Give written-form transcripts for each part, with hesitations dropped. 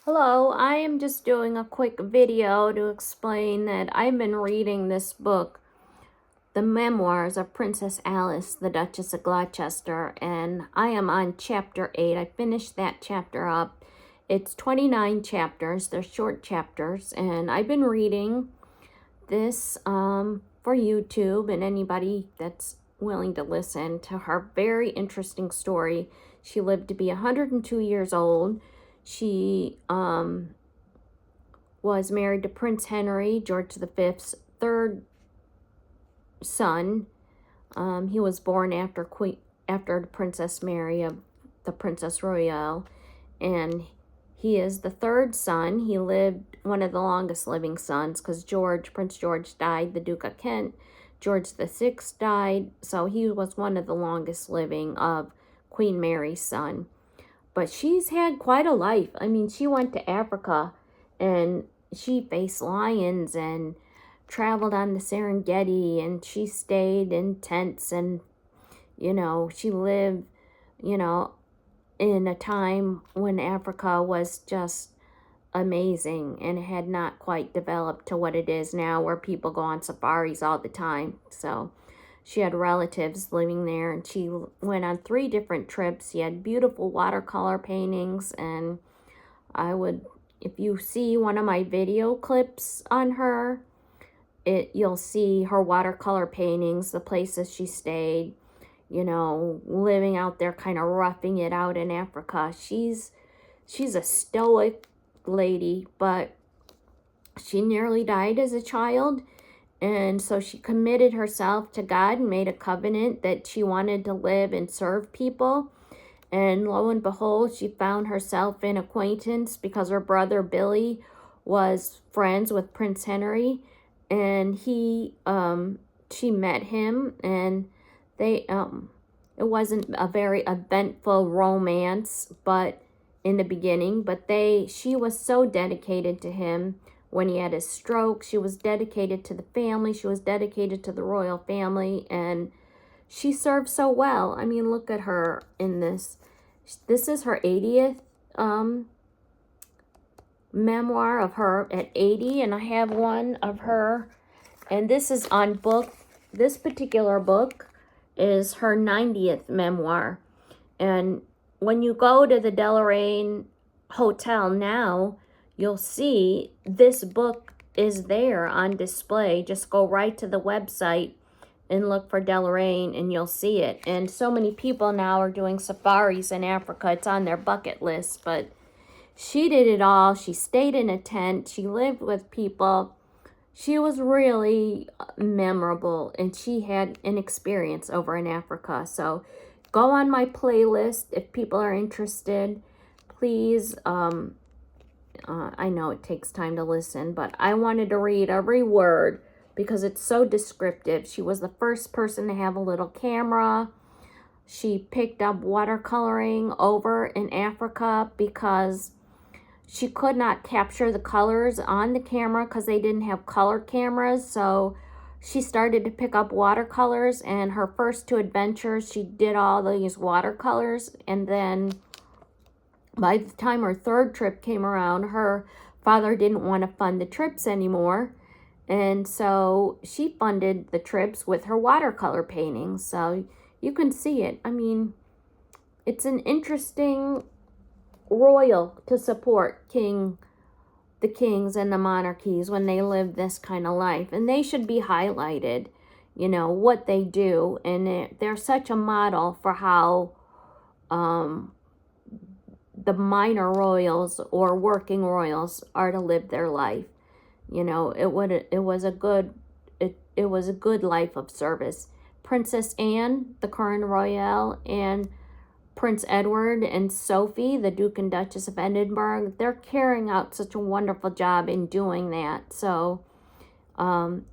Hello, I am just doing a quick video to explain that I've been reading this book, The Memoirs of Princess Alice, the Duchess of Gloucester, and I am on chapter 8. I finished that chapter up. It's 29 chapters. They're short chapters, and I've been reading this for YouTube and anybody that's willing to listen to her very interesting story. She lived to be 102 years old. She was married to Prince Henry, George V's third son. He was born after Princess Mary of the Princess Royale, and he is the third son. He lived one of the longest living sons because Prince George died, the Duke of Kent. George VI died, so he was one of the longest living of Queen Mary's son. But she's had quite a life. I mean, she went to Africa and she faced lions and traveled on the Serengeti, and she stayed in tents, and, she lived, in a time when Africa was just amazing and had not quite developed to what it is now, where people go on safaris all the time. So she had relatives living there, and she went on 3 different trips. She had beautiful watercolor paintings, and if you see one of my video clips on her, you'll see her watercolor paintings, the places she stayed, living out there, kind of roughing it out in Africa. She's a stoic lady, but she nearly died as a child. And so she committed herself to God and made a covenant that she wanted to live and serve people. And lo and behold, she found herself in acquaintance because her brother Billy was friends with Prince Henry. And she met him, and it wasn't a very eventful romance, but in the beginning, but she was so dedicated to him. When he had his stroke, she was dedicated to the family. She was dedicated to the royal family, and she served so well. I mean, look at her in this. This is her 80th memoir of her at 80, and I have one of her, and this is on book. This particular book is her 90th memoir. And when you go to the Deloraine Hotel now, you'll see this book is there on display. Just go right to the website and look for Deloraine, and you'll see it. And so many people now are doing safaris in Africa. It's on their bucket list, but she did it all. She stayed in a tent. She lived with people. She was really memorable, and she had an experience over in Africa. So go on my playlist if people are interested. Please, I know it takes time to listen, but I wanted to read every word because it's so descriptive. She was the first person to have a little camera. She picked up watercoloring over in Africa because she could not capture the colors on the camera because they didn't have color cameras. So she started to pick up watercolors, and her first 2 adventures, she did all these watercolors. And then by the time her 3rd trip came around, her father didn't want to fund the trips anymore. And so she funded the trips with her watercolor paintings. So you can see it. I mean, it's an interesting royal to support the kings and the monarchies when they live this kind of life. And they should be highlighted, what they do. And they're such a model for how the minor royals or working royals are to live their life. It was a good life of service. Princess Anne, the current royale, and Prince Edward and Sophie, the Duke and Duchess of Edinburgh, they're carrying out such a wonderful job in doing that. So,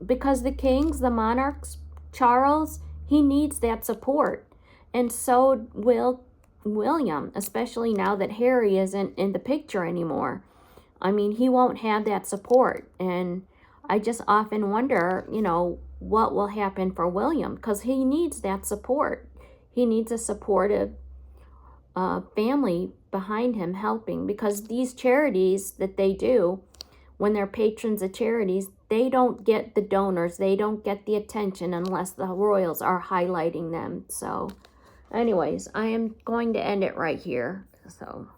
because the kings, the monarchs, Charles, he needs that support. And so will William, especially now that Harry isn't in the picture anymore. I mean, he won't have that support. And I just often wonder, what will happen for William, because he needs that support. He needs a supportive family behind him helping, because these charities that they do, when they're patrons of charities, they don't get the donors, they don't get the attention unless the royals are highlighting them. So anyways, I am going to end it right here. So